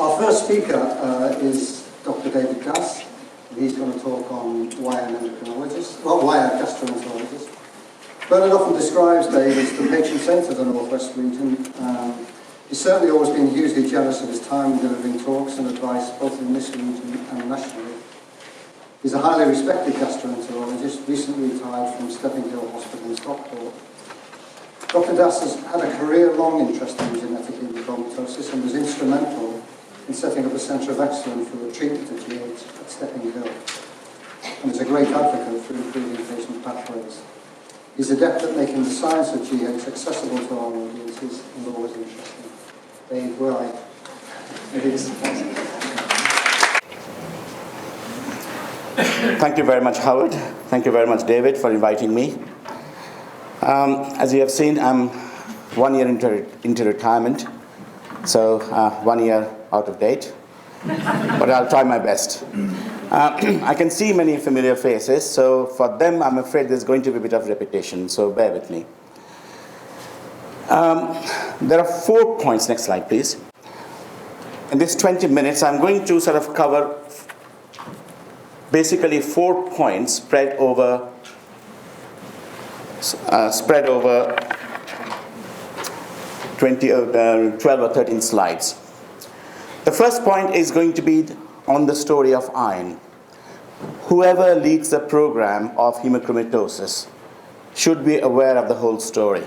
Our first speaker is Dr. David Das. He's going to talk on why an endocrinologist, well, why a gastroenterologist. Bernard often describes Dave as the patient centre of the North West region. He's certainly always been hugely jealous of his time delivering talks and advice both in this region and nationally. He's a highly respected gastroenterologist, recently retired from Stepping Hill Hospital in Stockport. Dr. Das has had a career-long interest in genetic hemochromatosis and was instrumental in setting up a centre of excellence for the treatment of GH at Stepping Hill, and is a great advocate for improving patient pathways. He's adept at making the science of GH accessible to our audiences and always interesting. Dave, where are you? It is. Thank you very much, Howard. Thank you very much, David, for inviting me. As you have seen, I'm 1 year into retirement, so 1 year out of date, but I'll try my best. I can see many familiar faces, so for them, I'm afraid there's going to be a bit of repetition, so bear with me. There are 4 points. Next slide, please. In this 20 minutes, I'm going to sort of cover basically 4 points spread over 12 or 13 slides. The first point is going to be on the story of iron. Whoever leads the program of hemochromatosis should be aware of the whole story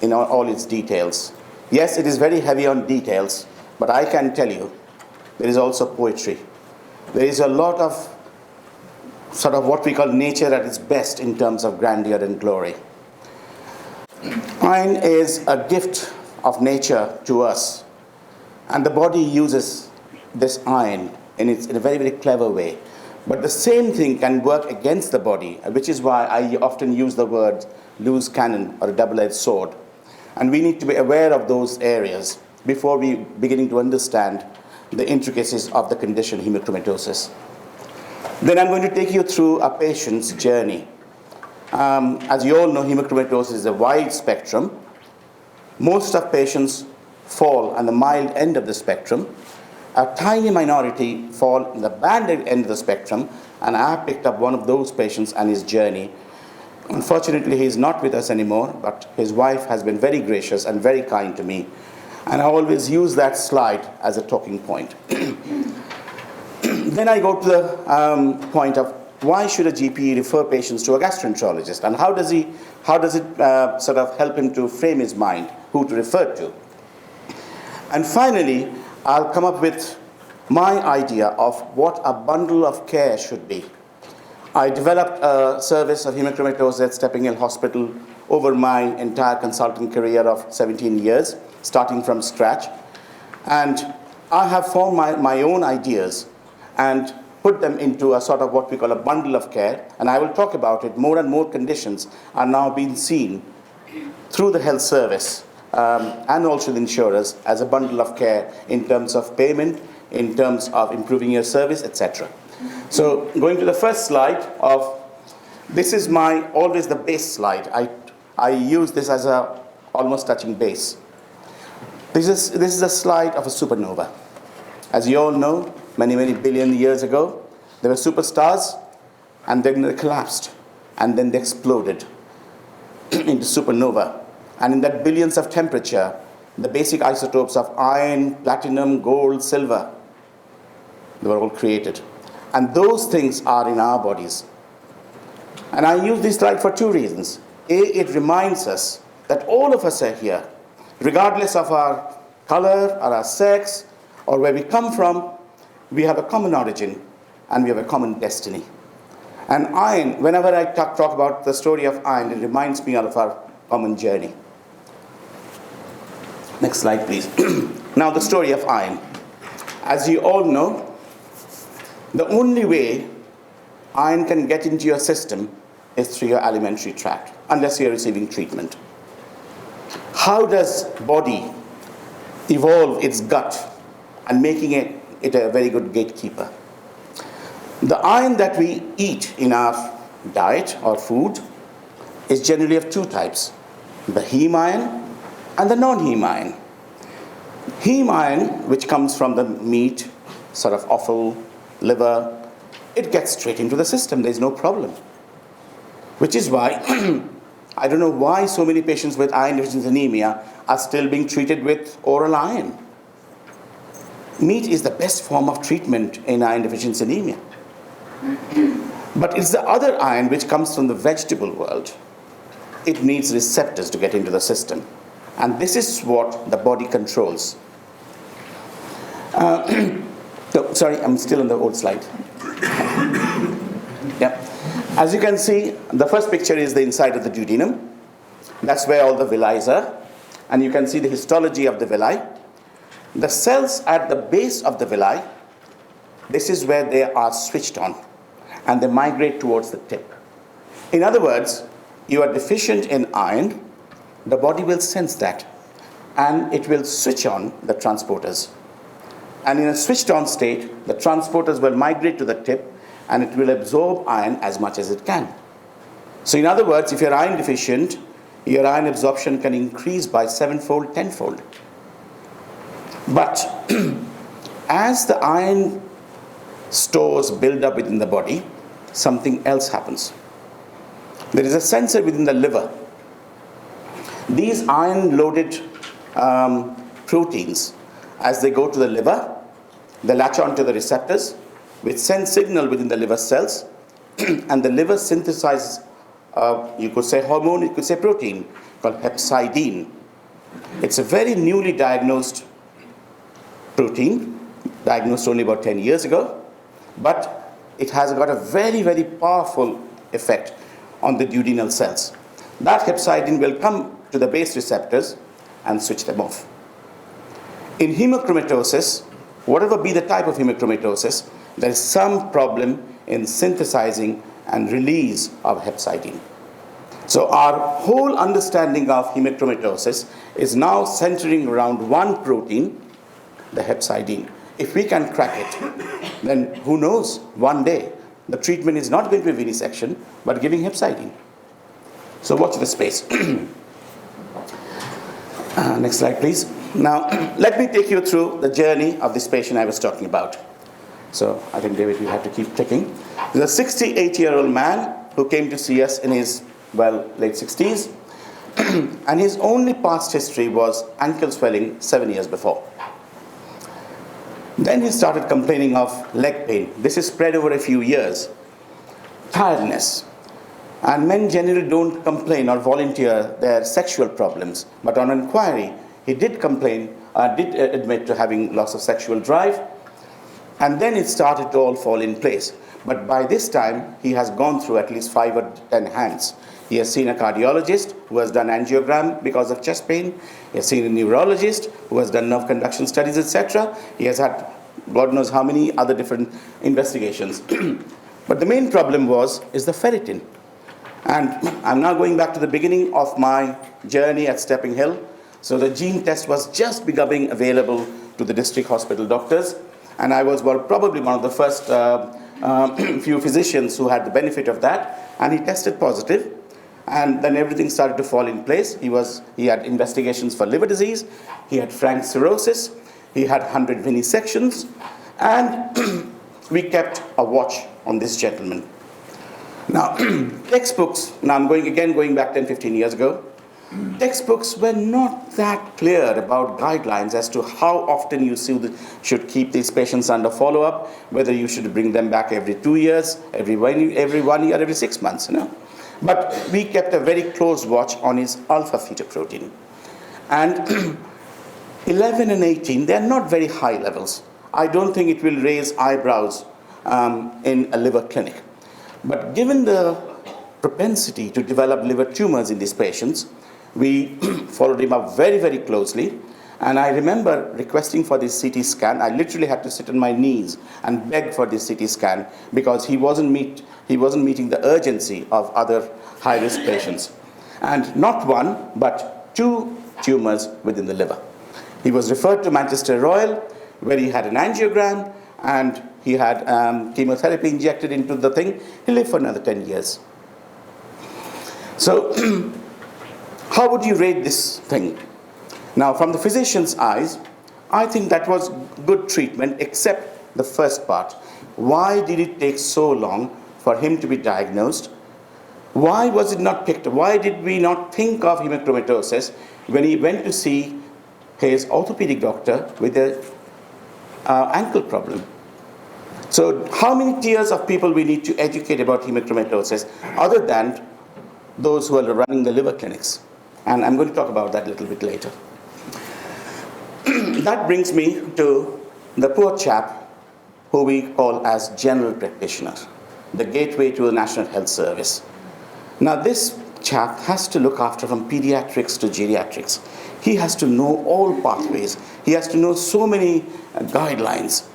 in all its details. Yes, it is very heavy on details, but I can tell you there is also poetry. There is a lot of sort of what we call nature at its best in terms of grandeur and glory. Iron is a gift of nature to us, and the body uses this iron in a very, very clever way. But the same thing can work against the body, which is why I often use the word loose cannon or a double-edged sword. And we need to be aware of those areas before we beginning to understand the intricacies of the condition hemochromatosis. Then I'm going to take you through a patient's journey. As you all know, hemochromatosis is a wide spectrum. Most of patients fall on the mild end of the spectrum. A tiny minority fall in the bad end of the spectrum, and I have picked up one of those patients and his journey. Unfortunately, he is not with us anymore, but his wife has been very gracious and very kind to me, and I always use that slide as a talking point. Then I go to the point of why should a GP refer patients to a gastroenterologist, and how does it sort of help him to frame his mind who to refer to. And finally, I'll come up with my idea of what a bundle of care should be. I developed a service of hemochromatosis at Stepping Hill Hospital over my entire consulting career of 17 years, starting from scratch. And I have formed my own ideas and put them into a sort of what we call a bundle of care, and I will talk about it. More and more conditions are now being seen through the health service and also the insurers as a bundle of care in terms of payment, in terms of improving your service, etc. So going to the first slide of, this is always the base slide. I use this as a almost touching base. This is a slide of a supernova. As you all know, many billion years ago, there were superstars, and then they collapsed, and then they exploded into supernova. And in that billions of temperature, the basic isotopes of iron, platinum, gold, silver, they were all created. And those things are in our bodies. And I use this slide for 2 reasons. A, it reminds us that all of us are here, regardless of our color or our sex or where we come from. We have a common origin and we have a common destiny. And iron, whenever I talk about the story of iron, it reminds me of our common journey. Next slide, please. Now, the story of iron. As you all know, the only way iron can get into your system is through your alimentary tract, unless you're receiving treatment. How does body evolve its gut and making it a very good gatekeeper? The iron that we eat in our diet or food is generally of 2 types, the heme iron and the non-heme iron. Heme iron, which comes from the meat, sort of offal, liver, it gets straight into the system. There's no problem. Which is why, I don't know why so many patients with iron deficiency anemia are still being treated with oral iron. Meat is the best form of treatment in iron deficiency anemia. But it's the other iron which comes from the vegetable world. It needs receptors to get into the system. And this is what the body controls. No, sorry, I'm still on the old slide. Yeah. As you can see, the first picture is the inside of the duodenum. That's where all the villi are. And you can see the histology of the villi. The cells at the base of the villi, this is where they are switched on. And they migrate towards the tip. In other words, you are deficient in iron, the body will sense that. And it will switch on the transporters. And in a switched on state, the transporters will migrate to the tip and it will absorb iron as much as it can. So in other words, if you're iron deficient, your iron absorption can increase by 7-fold, 10-fold. But as the iron stores build up within the body, something else happens. There is a sensor within the liver. These iron-loaded proteins, as they go to the liver, they latch onto the receptors, which send signal within the liver cells, and the liver synthesizes, you could say hormone, you could say protein, called hepcidin. It's a very newly diagnosed protein, diagnosed only about 10 years ago, but it has got a very, very powerful effect on the duodenal cells. That hepcidin will come to the base receptors and switch them off. In hemochromatosis, whatever be the type of hemochromatosis, there is some problem in synthesizing and release of hepcidin. So our whole understanding of hemochromatosis is now centering around one protein, the hepcidin. If we can crack it, then who knows, one day the treatment is not going to be venesection, but giving hepcidin. So watch the space. Next slide, please. Now, let me take you through the journey of this patient I was talking about. So I think, David, you have to keep ticking. There's a 68-year-old man who came to see us in his, late 60s. And his only past history was ankle swelling 7 years before. Then he started complaining of leg pain. This is spread over a few years. Tiredness. And men generally don't complain or volunteer their sexual problems. But on inquiry, he did complain, did admit to having loss of sexual drive. And then it started to all fall in place. But by this time, he has gone through at least 5 or 10 hands. He has seen a cardiologist who has done angiogram because of chest pain. He has seen a neurologist who has done nerve conduction studies, etc. He has had God knows how many other different investigations. But the main problem is the ferritin. And I'm now going back to the beginning of my journey at Stepping Hill. So the gene test was just becoming available to the district hospital doctors. And I was probably one of the first few physicians who had the benefit of that. And he tested positive. And then everything started to fall in place. He had investigations for liver disease. He had frank cirrhosis. He had 100 venesections. And we kept a watch on this gentleman. Now, textbooks, now I'm going back 10, 15 years ago. Textbooks were not that clear about guidelines as to how often you should keep these patients under follow-up, whether you should bring them back every 2 years, every 1 year, every 6 months. But we kept a very close watch on his alpha-fetoprotein. And 11 and 18, they're not very high levels. I don't think it will raise eyebrows in a liver clinic. But given the propensity to develop liver tumors in these patients, we followed him up very, very closely. And I remember requesting for this CT scan. I literally had to sit on my knees and beg for this CT scan because he wasn't meeting the urgency of other high-risk patients. And not one, but 2 tumors within the liver. He was referred to Manchester Royal, where he had an angiogram, and he had chemotherapy injected into the thing. He lived for another 10 years. So how would you rate this thing? Now, from the physician's eyes, I think that was good treatment, except the first part. Why did it take so long for him to be diagnosed? Why was it not picked up? Why did we not think of hemochromatosis when he went to see his orthopedic doctor with an ankle problem? So how many tiers of people we need to educate about hemochromatosis other than those who are running the liver clinics? And I'm going to talk about that a little bit later. That brings me to the poor chap who we call as general practitioner, the gateway to the National Health Service. Now this chap has to look after from pediatrics to geriatrics. He has to know all pathways. He has to know so many guidelines.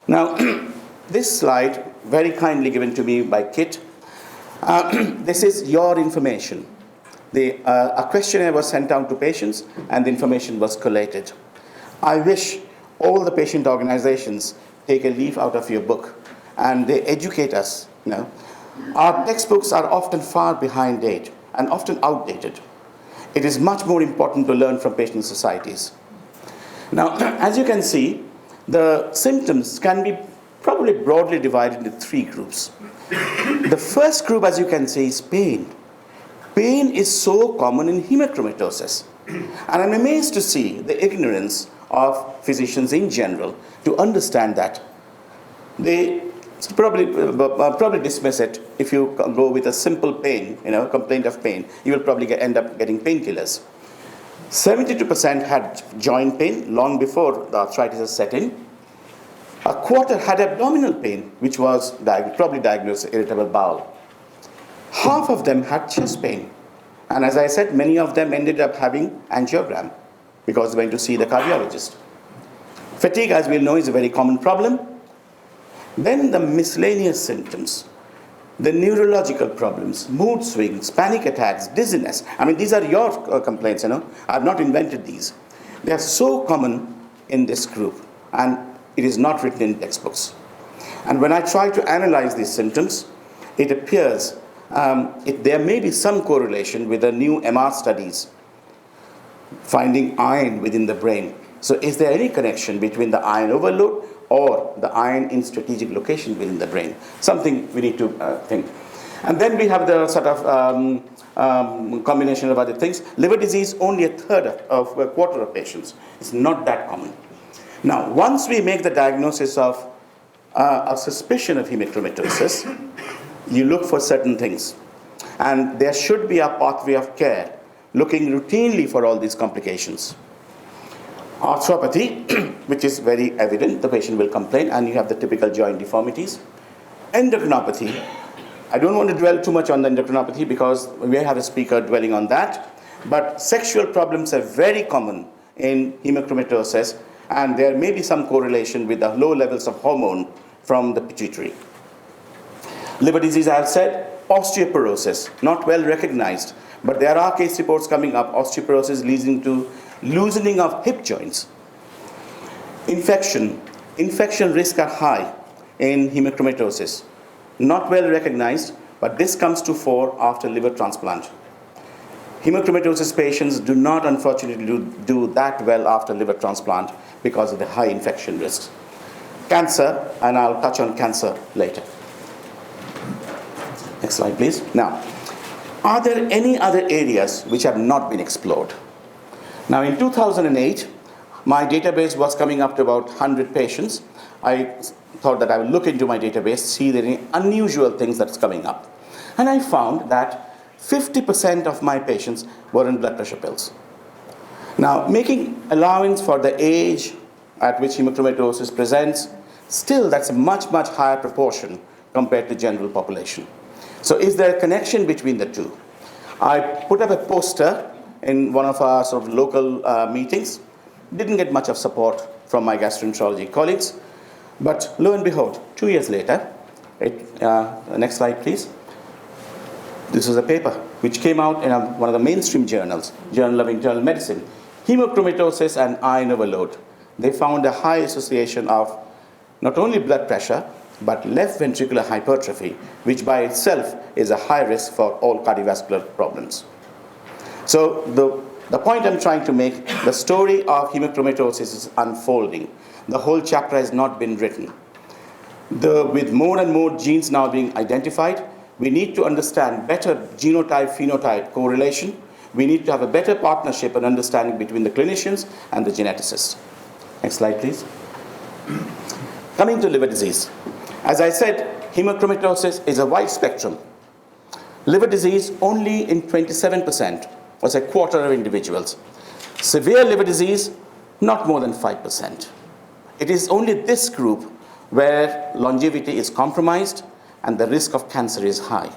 Now, this slide, very kindly given to me by Kit, this is your information. A questionnaire was sent down to patients and the information was collated. I wish all the patient organizations take a leaf out of your book and they educate us. Our textbooks are often far behind date and often outdated. It is much more important to learn from patient societies. Now, as you can see, the symptoms can be probably broadly divided into three groups. The first group, as you can see, is pain. Pain is so common in hemochromatosis. And I'm amazed to see the ignorance of physicians in general to understand that. They probably dismiss it. If you go with a simple pain, complaint of pain, you will probably end up getting painkillers. 72% had joint pain long before the arthritis has set in. A quarter had abdominal pain, which was probably diagnosed irritable bowel. Half of them had chest pain. And as I said, many of them ended up having angiogram because they went to see the cardiologist. Fatigue, as we know, is a very common problem. Then the miscellaneous symptoms, the neurological problems, mood swings, panic attacks, dizziness. I mean, these are your complaints, I've not invented these. They are so common in this group, and it is not written in textbooks. And when I try to analyze these symptoms, it appears there may be some correlation with the new MR studies finding iron within the brain. So is there any connection between the iron overload or the iron in strategic location within the brain? Something we need to think. And then we have the sort of combination of other things. Liver disease, only a quarter of patients. It's not that common. Now, once we make the diagnosis of a suspicion of hemochromatosis, you look for certain things. And there should be a pathway of care looking routinely for all these complications. Arthropathy, which is very evident, the patient will complain, and you have the typical joint deformities. Endocrinopathy, I don't want to dwell too much on the endocrinopathy because we may have a speaker dwelling on that, but sexual problems are very common in hemochromatosis, and there may be some correlation with the low levels of hormone from the pituitary. Liver disease, I have said. Osteoporosis, not well recognized, but there are case reports coming up, osteoporosis leading to loosening of hip joints. Infection risks are high in hemochromatosis. Not well recognized, but this comes to fore after liver transplant. Hemochromatosis patients do not, unfortunately, do that well after liver transplant because of the high infection risks. Cancer, and I'll touch on cancer later. Next slide, please. Now, are there any other areas which have not been explored? Now, in 2008, my database was coming up to about 100 patients. I thought that I would look into my database, see there any unusual things that's coming up. And I found that 50% of my patients were on blood pressure pills. Now, making allowance for the age at which hemochromatosis presents, still that's a much, much higher proportion compared to general population. So is there a connection between the two? I put up a poster in one of our sort of local meetings. Didn't get much of support from my gastroenterology colleagues. But lo and behold, 2 years later, next slide please. This is a paper which came out in one of the mainstream journals, Journal of Internal Medicine. Hemochromatosis and iron overload. They found a high association of not only blood pressure, but left ventricular hypertrophy, which by itself is a high risk for all cardiovascular problems. So the The point I'm trying to make, the story of hemochromatosis is unfolding. The whole chapter has not been written. With more and more genes now being identified, we need to understand better genotype-phenotype correlation. We need to have a better partnership and understanding between the clinicians and the geneticists. Next slide, please. Coming to liver disease. As I said, hemochromatosis is a wide spectrum. Liver disease only in 27%, was a quarter of individuals. Severe liver disease, not more than 5%. It is only this group where longevity is compromised and the risk of cancer is high.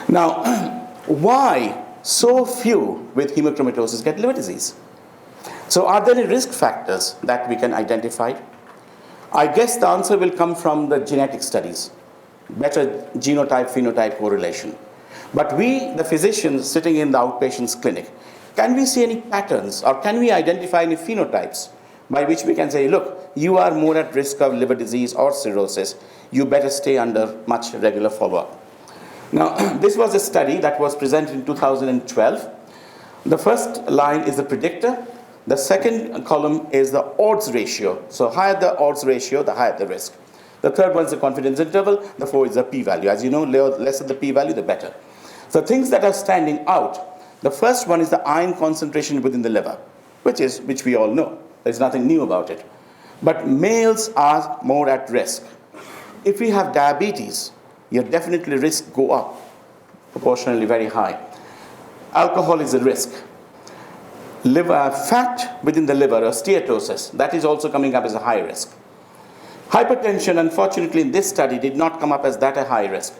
Now, why so few with hemochromatosis get liver disease? So are there any risk factors that we can identify? I guess the answer will come from the genetic studies, better genotype-phenotype correlation. But we, the physicians sitting in the outpatient's clinic, can we see any patterns or can we identify any phenotypes by which we can say, look, you are more at risk of liver disease or cirrhosis, you better stay under much regular follow-up. Now, this was a study that was presented in 2012. The first line is the predictor. The second column is the odds ratio. So higher the odds ratio, the higher the risk. The third one is the confidence interval. The fourth is the p-value. As you know, lesser the p-value, the better. So things that are standing out, the first one is the iron concentration within the liver, which we all know. There's nothing new about it. But males are more at risk. If you have diabetes, your definitely risk go up, proportionally very high. Alcohol is a risk. Liver fat within the liver, or steatosis, that is also coming up as a high risk. Hypertension, unfortunately, in this study did not come up as that a high risk.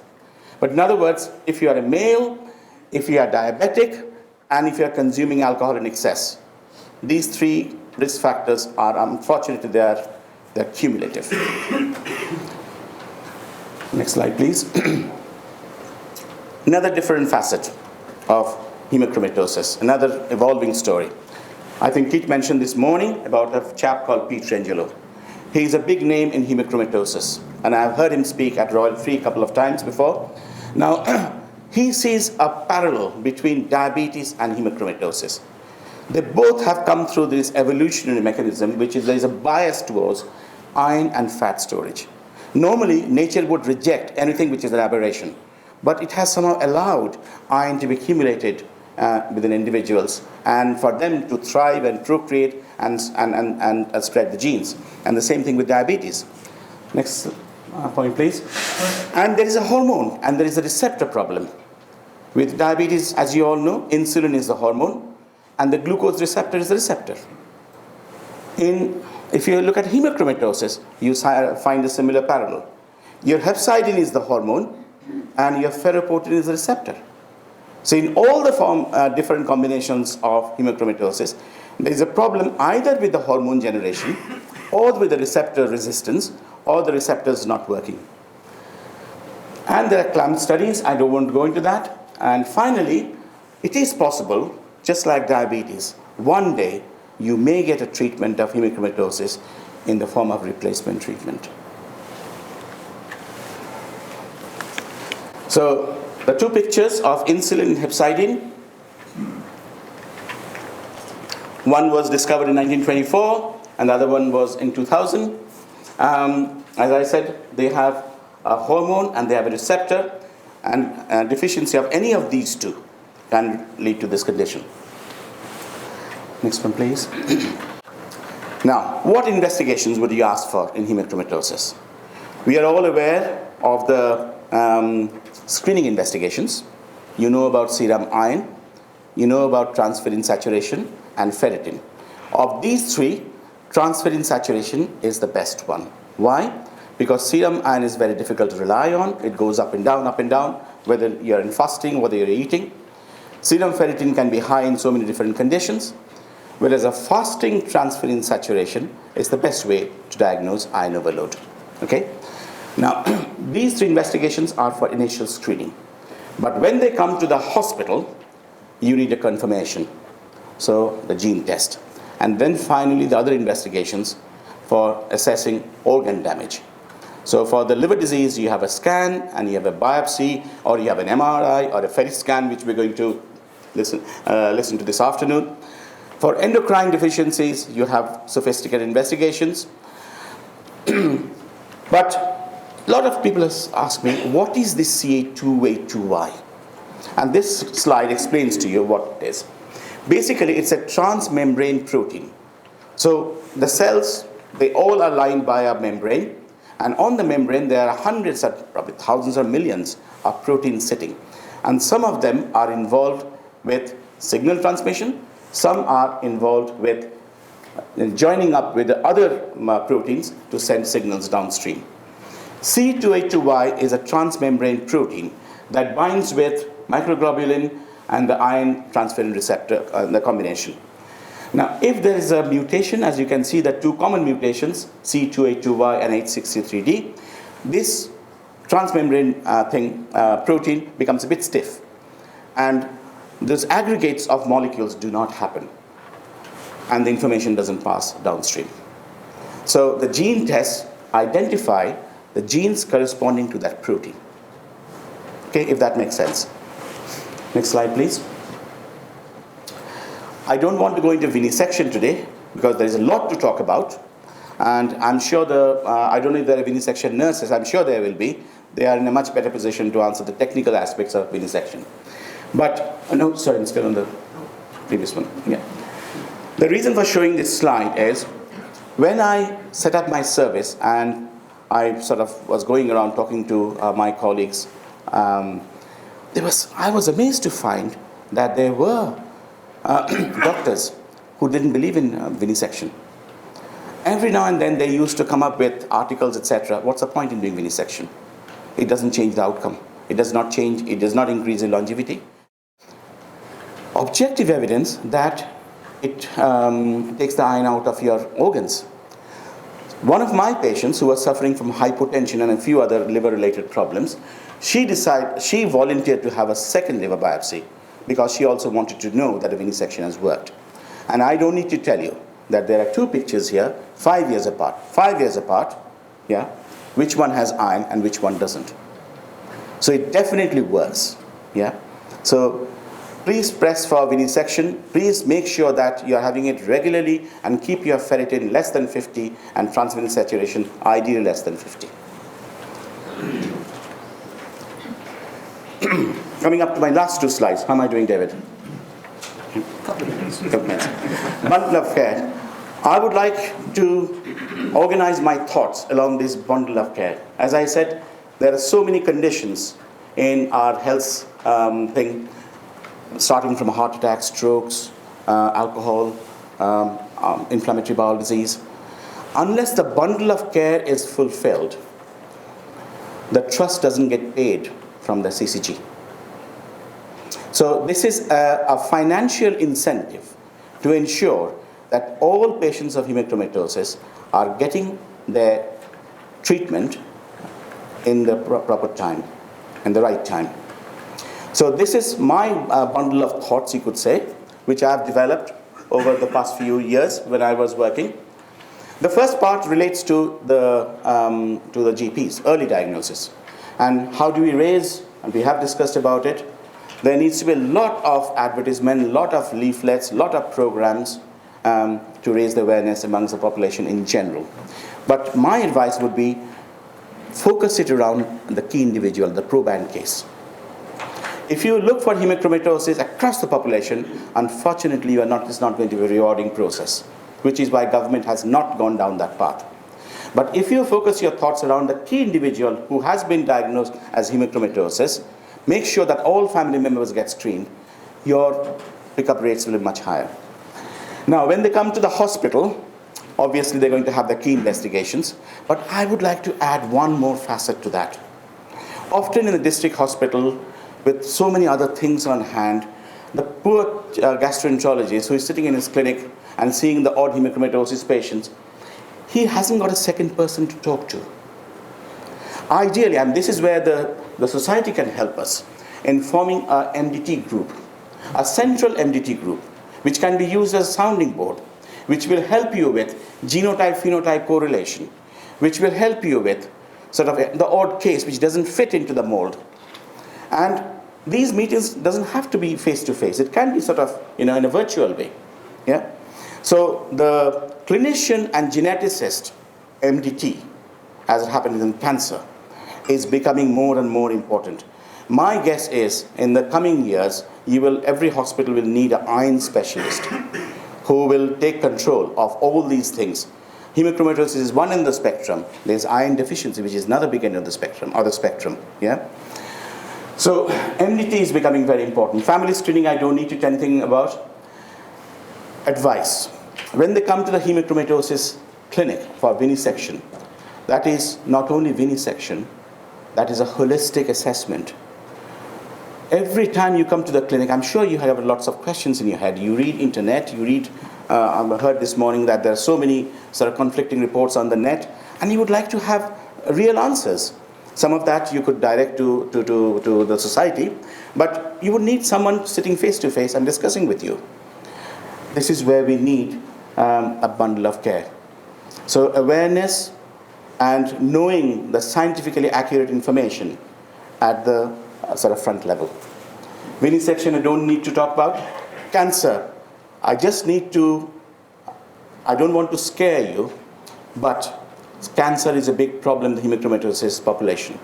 But in other words, if you are a male, if you are diabetic, and if you are consuming alcohol in excess, these three risk factors are, unfortunately, they're cumulative. Next slide, please. Another different facet of hemochromatosis, another evolving story. I think Keith mentioned this morning about a chap called Pete Angelo. He's a big name in hemochromatosis, and I've heard him speak at Royal Free a couple of times before. Now, he sees a parallel between diabetes and hemochromatosis. They both have come through this evolutionary mechanism, which is there is a bias towards iron and fat storage. Normally, nature would reject anything which is an aberration, but it has somehow allowed iron to be accumulated within individuals and for them to thrive and procreate and spread the genes. And the same thing with diabetes. Next point, please. And there is a hormone and there is a receptor problem. With diabetes, as you all know, insulin is the hormone and the glucose receptor is the receptor. If you look at hemochromatosis, you find a similar parallel. Your hepcidin is the hormone and your ferroportin is the receptor. So in all the different combinations of hemochromatosis, there is a problem either with the hormone generation or with the receptor resistance or the receptors not working. And there are clamp studies, I don't want to go into that. And finally, it is possible, just like diabetes, one day you may get a treatment of hemochromatosis in the form of replacement treatment. So the two pictures of insulin and hepcidin. One was discovered in 1924 and the other one was in 2000. As I said, they have a hormone and they have a receptor, and deficiency of any of these two can lead to this condition. Next one, please. Now, what investigations would you ask for in hemochromatosis? We are all aware of the screening investigations. You know about serum iron, you know about transferrin saturation and ferritin. Of these three, transferrin saturation is the best one. Why? Because serum iron is very difficult to rely on. It goes up and down, whether you're in fasting, whether you're eating. Serum ferritin can be high in so many different conditions, whereas a fasting transferrin saturation is the best way to diagnose iron overload. Okay? Now, these three investigations are for initial screening. But when they come to the hospital, you need a confirmation. So, the gene test. And then finally, the other investigations for assessing organ damage. So for the liver disease, you have a scan and you have a biopsy, or you have an MRI or a ferret scan, which we're going to listen to this afternoon. For endocrine deficiencies, you have sophisticated investigations. But a lot of people ask me, what is this CA2A2Y? And this slide explains to you what it is. Basically, it's a transmembrane protein. So the cells, they all are lined by a membrane. And on the membrane, there are hundreds, probably thousands or millions of proteins sitting. And some of them are involved with signal transmission. Some are involved with joining up with the other proteins to send signals downstream. C2A2Y is a transmembrane protein that binds with microglobulin and the iron transferrin receptor, the combination. Now, if there is a mutation, as you can see, the two common mutations, C2A2Y and H63D, this transmembrane protein becomes a bit stiff. And those aggregates of molecules do not happen. And the information doesn't pass downstream. So the gene tests identify the genes corresponding to that protein. Okay, if that makes sense. Next slide, please. I don't want to go into venesection today because there is a lot to talk about. And I'm sure I don't know if there are venesection nurses, I'm sure there will be. They are in a much better position to answer the technical aspects of venesection. But, no, sorry, I'm still on the previous one. Yeah. The reason for showing this slide is when I set up my service and I sort of was going around talking to my colleagues, I was amazed to find that there were doctors who didn't believe in venesection. Every now and then they used to come up with articles, etc. What's the point in doing venesection? It doesn't change the outcome. It does not change, it does not increase in longevity. Objective evidence that it takes the iron out of your organs. One of my patients who was suffering from hypotension and a few other liver-related problems, she volunteered to have a second liver biopsy because she also wanted to know that a venesection has worked. And I don't need to tell you that there are two pictures here, 5 years apart. 5 years apart, yeah, which one has iron and which one doesn't. So it definitely works, yeah. So please press for venesection. Please make sure that you are having it regularly and keep your ferritin less than 50 and transferrin saturation ideally less than 50. Coming up to my last two slides. How am I doing, David? Couple of minutes. Bundle of care. I would like to organize my thoughts along this bundle of care. As I said, there are so many conditions in our health thing, starting from heart attacks, strokes, alcohol, inflammatory bowel disease. Unless the bundle of care is fulfilled, the trust doesn't get paid from the CCG. So this is a financial incentive to ensure that all patients of hemochromatosis are getting their treatment in the proper time, in the right time. So this is my bundle of thoughts, you could say, which I have developed over the past few years when I was working. The first part relates to the GPs, early diagnosis. And how do we raise, and we have discussed about it, there needs to be a lot of advertisement, a lot of leaflets, a lot of programs to raise the awareness amongst the population in general. But my advice would be, focus it around the key individual, the proband case. If you look for hemochromatosis across the population, unfortunately, it's not going to be a rewarding process, which is why government has not gone down that path. But if you focus your thoughts around the key individual who has been diagnosed as hemochromatosis, make sure that all family members get screened, your pickup rates will be much higher. Now, when they come to the hospital, obviously they're going to have the key investigations, but I would like to add one more facet to that. Often in the district hospital, with so many other things on hand, the poor gastroenterologist who is sitting in his clinic and seeing the odd hemochromatosis patients, he hasn't got a second person to talk to. Ideally, and this is where the society can help us, in forming a MDT group, a central MDT group, which can be used as a sounding board, which will help you with genotype-phenotype correlation, which will help you with sort of the odd case which doesn't fit into the mold. And these meetings doesn't have to be face-to-face. It can be sort of, in a virtual way. Yeah? So the clinician and geneticist, MDT, as it happens in cancer, is becoming more and more important. My guess is, in the coming years, every hospital will need an iron specialist who will take control of all these things. Hemochromatosis is one in the spectrum. There's iron deficiency, which is another big end of the spectrum, yeah? So MDT is becoming very important. Family screening, I don't need to tell anything about. Advice. When they come to the hemochromatosis clinic for venesection, that is not only venesection, that is a holistic assessment. Every time you come to the clinic, I'm sure you have lots of questions in your head. You read internet, you read, I heard this morning that there are so many sort of conflicting reports on the net, and you would like to have real answers. Some of that you could direct to the society, but you would need someone sitting face to face and discussing with you. This is where we need a bundle of care. So awareness and knowing the scientifically accurate information at the sort of front level. Venesection, I don't need to talk about. Cancer, I don't want to scare you, but cancer is a big problem in the hemochromatosis population.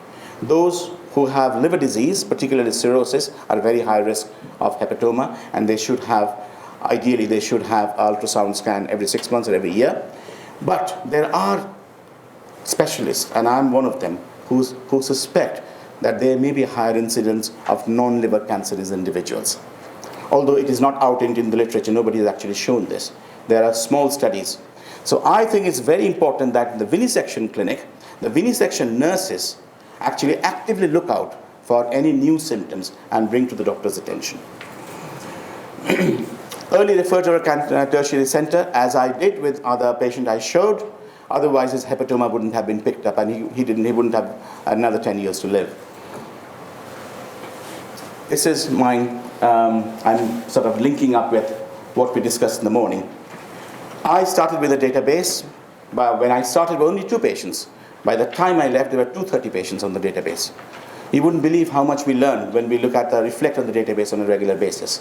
Those who have liver disease, particularly cirrhosis, are very high risk of hepatoma, and ideally they should have ultrasound scan every 6 months or every year. But there are specialists, and I'm one of them, who suspect that there may be a higher incidence of non-liver cancerous individuals. Although it is not out in the literature, nobody has actually shown this. There are small studies. So I think it's very important that in the venesection clinic, the venesection nurses actually actively look out for any new symptoms and bring to the doctor's attention. Early refer to a tertiary center, as I did with other patient I showed. Otherwise, his hepatoma wouldn't have been picked up, and he wouldn't have another 10 years to live. This is mine. I'm sort of linking up with what we discussed in the morning. I started with a database, but when I started, there were only 2 patients. By the time I left, there were 230 patients on the database. You wouldn't believe how much we learn when we reflect on the database on a regular basis.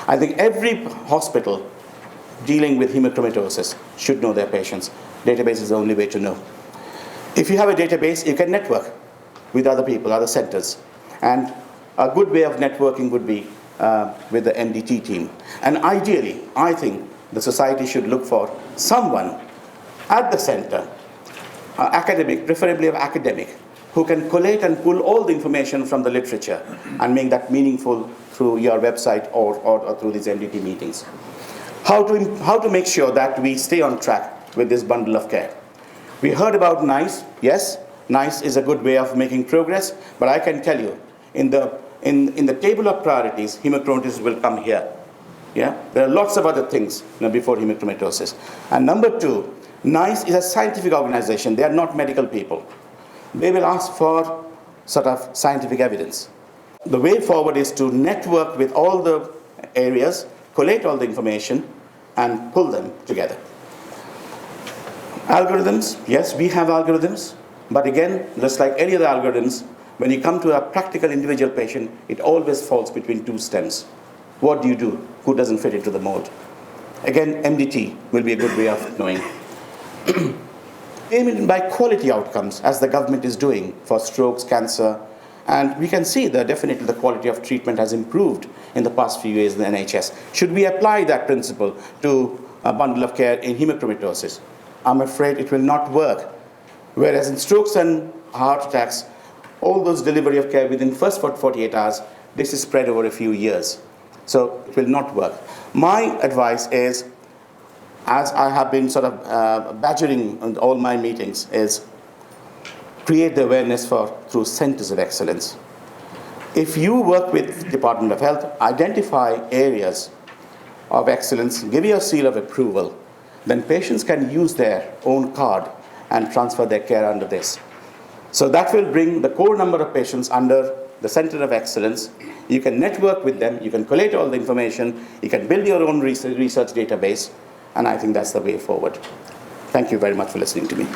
I think every hospital dealing with hemochromatosis should know their patients. Database is the only way to know. If you have a database, you can network with other people, other centers. And a good way of networking would be with the MDT team. And ideally, I think the society should look for someone at the center, academic, preferably an academic, who can collate and pull all the information from the literature and make that meaningful through your website or through these MDT meetings. How to make sure that we stay on track with this bundle of care. We heard about NICE. Yes, NICE is a good way of making progress, but I can tell you, in the table of priorities, hemochromatosis will come here. Yeah? There are lots of other things before hemochromatosis. And number 2, NICE is a scientific organization. They are not medical people. They will ask for sort of scientific evidence. The way forward is to network with all the areas, collate all the information, and pull them together. Algorithms, yes, we have algorithms, but again, just like any other algorithms, when you come to a practical individual patient, it always falls between 2 stems. What do you do? Who doesn't fit into the mold? Again, MDT will be a good way of knowing. Aiming by quality outcomes, as the government is doing for strokes, cancer, and we can see that definitely the quality of treatment has improved in the past few years in the NHS. Should we apply that principle to a bundle of care in hemochromatosis? I'm afraid it will not work. Whereas in strokes and heart attacks, all those delivery of care within first 48 hours, this is spread over a few years. So it will not work. My advice is, as I have been sort of badgering in all my meetings, is create the awareness through centers of excellence. If you work with Department of Health, identify areas of excellence, give your seal of approval, then patients can use their own card and transfer their care under this. So that will bring the core number of patients under the center of excellence. You can network with them, you can collate all the information, you can build your own research database, and I think that's the way forward. Thank you very much for listening to me.